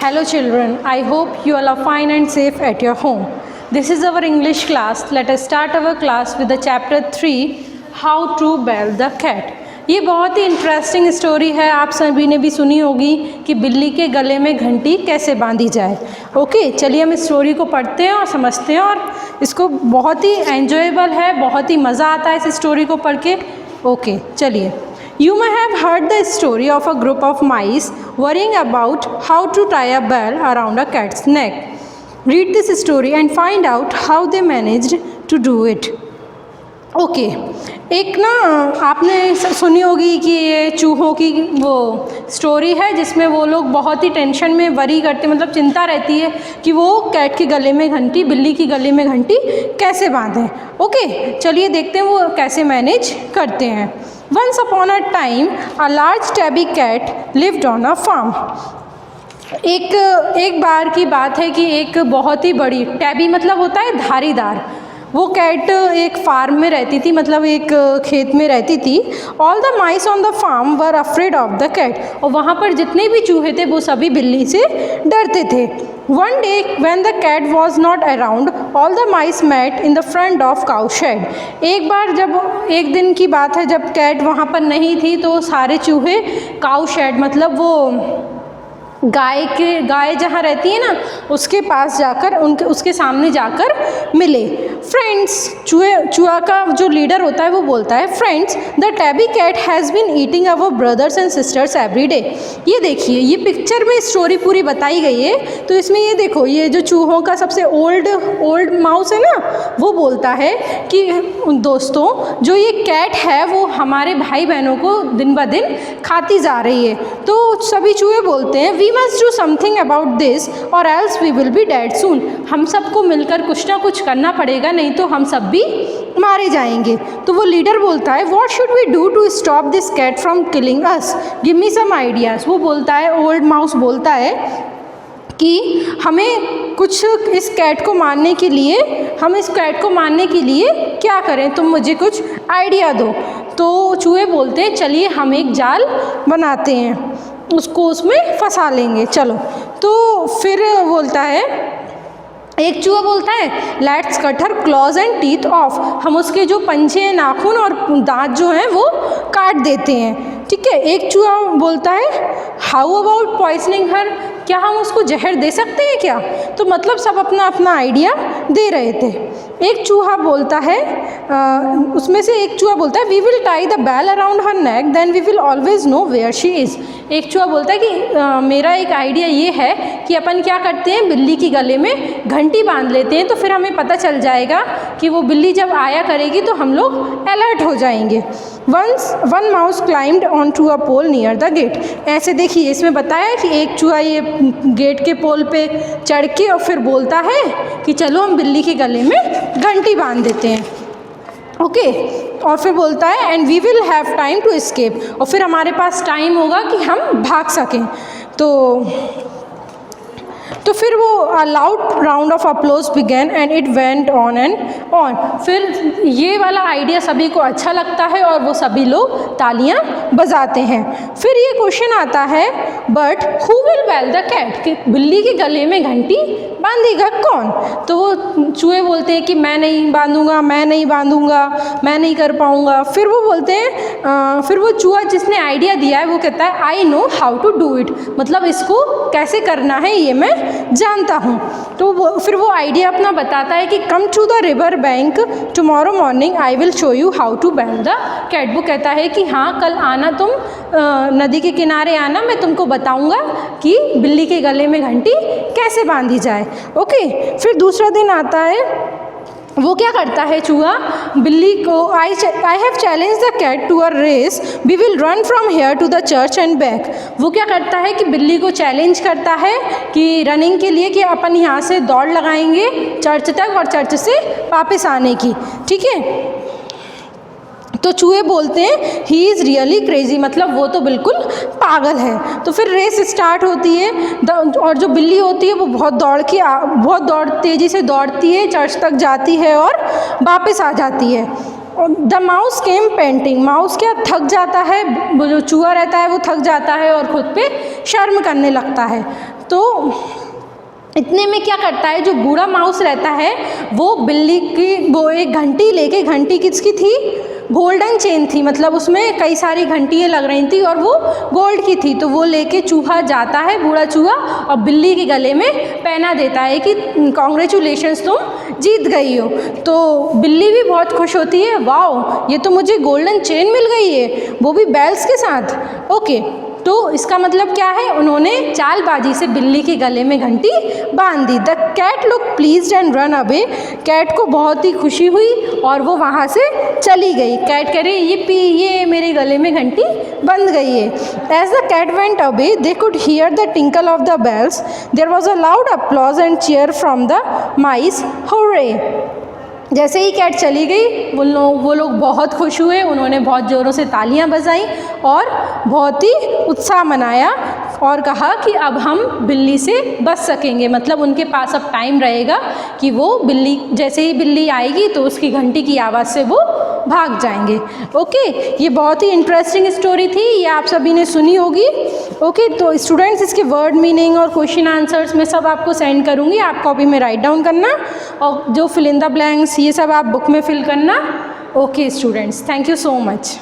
Hello children, I hope you all are fine and safe at your home. This is our English class. Let us start our class with the chapter 3, How to Bell the Cat. ये बहुत ही interesting story है, आप सभी ने भी सुनी होगी कि बिल्ली के गले में घंटी कैसे बांधी जाए। ओके, चलिए हम इस स्टोरी को पढ़ते हैं और समझते हैं, और इसको बहुत ही एंजॉयबल है, बहुत ही मज़ा आता है इस स्टोरी को पढ़ के। ओके, चलिए। You may have heard the story of a group of mice worrying about how to tie a bell around a cat's neck. Read this story and find out how they managed to do it. Okay, एक ना आपने सुनी होगी कि ये चूहों की वो स्टोरी है जिसमें वो लोग बहुत ही टेंशन में वरी करते, मतलब चिंता रहती है कि वो कैट के गले में घंटी, बिल्ली की गले में घंटी कैसे बांधें। ओके, चलिए देखते हैं वो कैसे मैनेज करते हैं। Once upon a time, a large tabby cat lived on a farm. एक बार की बात है कि एक बहुत ही बड़ी, टैबी मतलब होता है धारीदार, वो कैट एक फार्म में रहती थी, मतलब एक खेत में रहती थी। All the mice on the farm were afraid of the cat, और वहाँ पर जितने भी चूहे थे वो सभी बिल्ली से डरते थे। One day when the cat was not around all the mice met in the front of cow shed. एक बार जब एक दिन की बात है जब कैट वहाँ पर नहीं थी तो सारे चूहे काउ शेड मतलब वो गाय जहाँ रहती है ना उसके पास जाकर उसके सामने जाकर मिले। फ्रेंड्स, चूहा का जो लीडर होता है वो बोलता है, friends the tabby cat has been eating our brothers and sisters every day. ये देखिए, ये पिक्चर में स्टोरी पूरी बताई गई है, तो इसमें ये देखो, ये जो चूहों का सबसे ओल्ड माउस है ना, वो बोलता है कि दोस्तों जो ये कैट है वो हमारे भाई बहनों को दिन ब दिन खाती जा रही है। तो सभी चूहे बोलते हैं, we must do something about this or else we will be dead soon. हम सबको मिलकर कुछ ना कुछ करना पड़ेगा, नहीं तो हम सब भी मारे जाएंगे। तो वो लीडर बोलता है, What should we do to stop this cat from killing us? Give me some ideas. वो बोलता है, ओल्ड माउस बोलता है कि हमें कुछ इस कैट को मारने के लिए क्या करें, तुम मुझे कुछ आइडिया दो। तो चूहे बोलते हैं, चलिए हम एक जाल बनाते हैं, उसको उसमें फंसा लेंगे, चलो। तो फिर बोलता है, एक चूहा बोलता है, let's cut her clause and teeth of, हम उसके जो पंजे, नाखून और दांत जो हैं वो काट देते हैं। ठीक है। एक चूहा बोलता है, हाउ अबाउट पॉइजनिंग हर, क्या हम उसको जहर दे सकते हैं क्या? तो मतलब सब अपना अपना आइडिया दे रहे थे। एक चूहा बोलता है, उसमें से एक चूहा बोलता है, we will tie the bell around her neck then we will always know where she is. एक चूहा बोलता है कि मेरा एक आइडिया ये है कि अपन क्या करते हैं, बिल्ली की गले में घंटी बांध लेते हैं, तो फिर हमें पता चल जाएगा कि वो बिल्ली जब आया करेगी तो हम लोग अलर्ट हो जाएंगे। One mouse climbed on to a pole near the gate. ऐसे देखिए, इसमें बताया कि एक चूहा ये गेट के पोल पे चढ़ के और फिर बोलता है कि चलो हम बिल्ली के गले में घंटी बांध देते हैं। ओके, और फिर बोलता है, and we will have time to escape, और फिर हमारे पास टाइम होगा कि हम भाग सकें। तो फिर वो loud round of applause began and it went on and on. फिर ये वाला आइडिया सभी को अच्छा लगता है और वो सभी लोग तालियां बजाते हैं। फिर ये क्वेश्चन आता है, but who will bell the cat, कि बिल्ली के गले में घंटी बांधेगा कौन? तो वो चूहे बोलते हैं कि मैं नहीं बांधूंगा, मैं नहीं कर पाऊंगा। फिर वो बोलते हैं, फिर वो चूहा जिसने आइडिया दिया है वो कहता है, I know how to do it, मतलब इसको कैसे करना है ये मैं जानता हूँ। तो फिर वो आइडिया अपना बताता है कि come to the river bank tomorrow morning I will show you how to bell the cat. वो कहता है कि हाँ, कल आना तुम, नदी के किनारे आना, मैं तुमको बताऊँगा कि बिल्ली के गले में घंटी कैसे बांधी जाए। ओके, फिर दूसरा दिन आता है, वो क्या करता है चूहा, बिल्ली को, I have challenge the cat to a race, we will run from here to the church and back. वो क्या करता है कि बिल्ली को चैलेंज करता है कि रनिंग के लिए, कि अपन यहाँ से दौड़ लगाएंगे चर्च तक और चर्च से वापस आने की। ठीक है। तो चूहे बोलते हैं, ही इज़ रियली क्रेजी, मतलब वो तो बिल्कुल पागल है। तो फिर रेस स्टार्ट होती है, और जो बिल्ली होती है वो बहुत तेज़ी से दौड़ती है, चर्च तक जाती है और वापस आ जाती है। The mouse came painting, mouse क्या थक जाता है, वो जो चूहा रहता है वो थक जाता है और खुद पे शर्म करने लगता है। तो इतने में क्या करता है, जो बूढ़ा माउस रहता है वो बिल्ली की वो एक घंटी लेके, घंटी किसकी थी, गोल्डन चेन थी, मतलब उसमें कई सारी घंटियाँ लग रही थी और वो गोल्ड की थी, तो वो लेके चूहा जाता है, बूढ़ा चूहा, और बिल्ली के गले में पहना देता है कि कॉन्ग्रेचुलेशंस तुम जीत गई हो। तो बिल्ली भी बहुत खुश होती है, वाओ ये तो मुझे गोल्डन चेन मिल गई है, वो भी बेल्स के साथ। ओके, तो इसका मतलब क्या है, उन्होंने चालबाजी से बिल्ली के गले में घंटी बांध दी। The cat look pleased and run away, cat को बहुत ही खुशी हुई और वो वहाँ से चली गई। कैट कह रही ये मेरे गले में घंटी बंध गई है। As the cat went away they could hear the tinkle of the bells, there was a loud applause and cheer from the mice, hurray. जैसे ही कैट चली गई वो लोग बहुत खुश हुए, उन्होंने बहुत ज़ोरों से तालियां बजाई और बहुत ही उत्साह मनाया और कहा कि अब हम बिल्ली से बच सकेंगे, मतलब उनके पास अब टाइम रहेगा कि वो बिल्ली, जैसे ही बिल्ली आएगी तो उसकी घंटी की आवाज़ से वो भाग जाएंगे। ओके, ये बहुत ही इंटरेस्टिंग स्टोरी थी, ये आप सभी ने सुनी होगी। ओके, तो स्टूडेंट्स इसके वर्ड मीनिंग और क्वेश्चन आंसर्स मैं सब आपको सेंड करूँगी, आप कॉपी में राइट डाउन करना और जो फिल इन द ब्लैंक्स ये सब आप बुक में फिल करना। Okay students, thank you so much.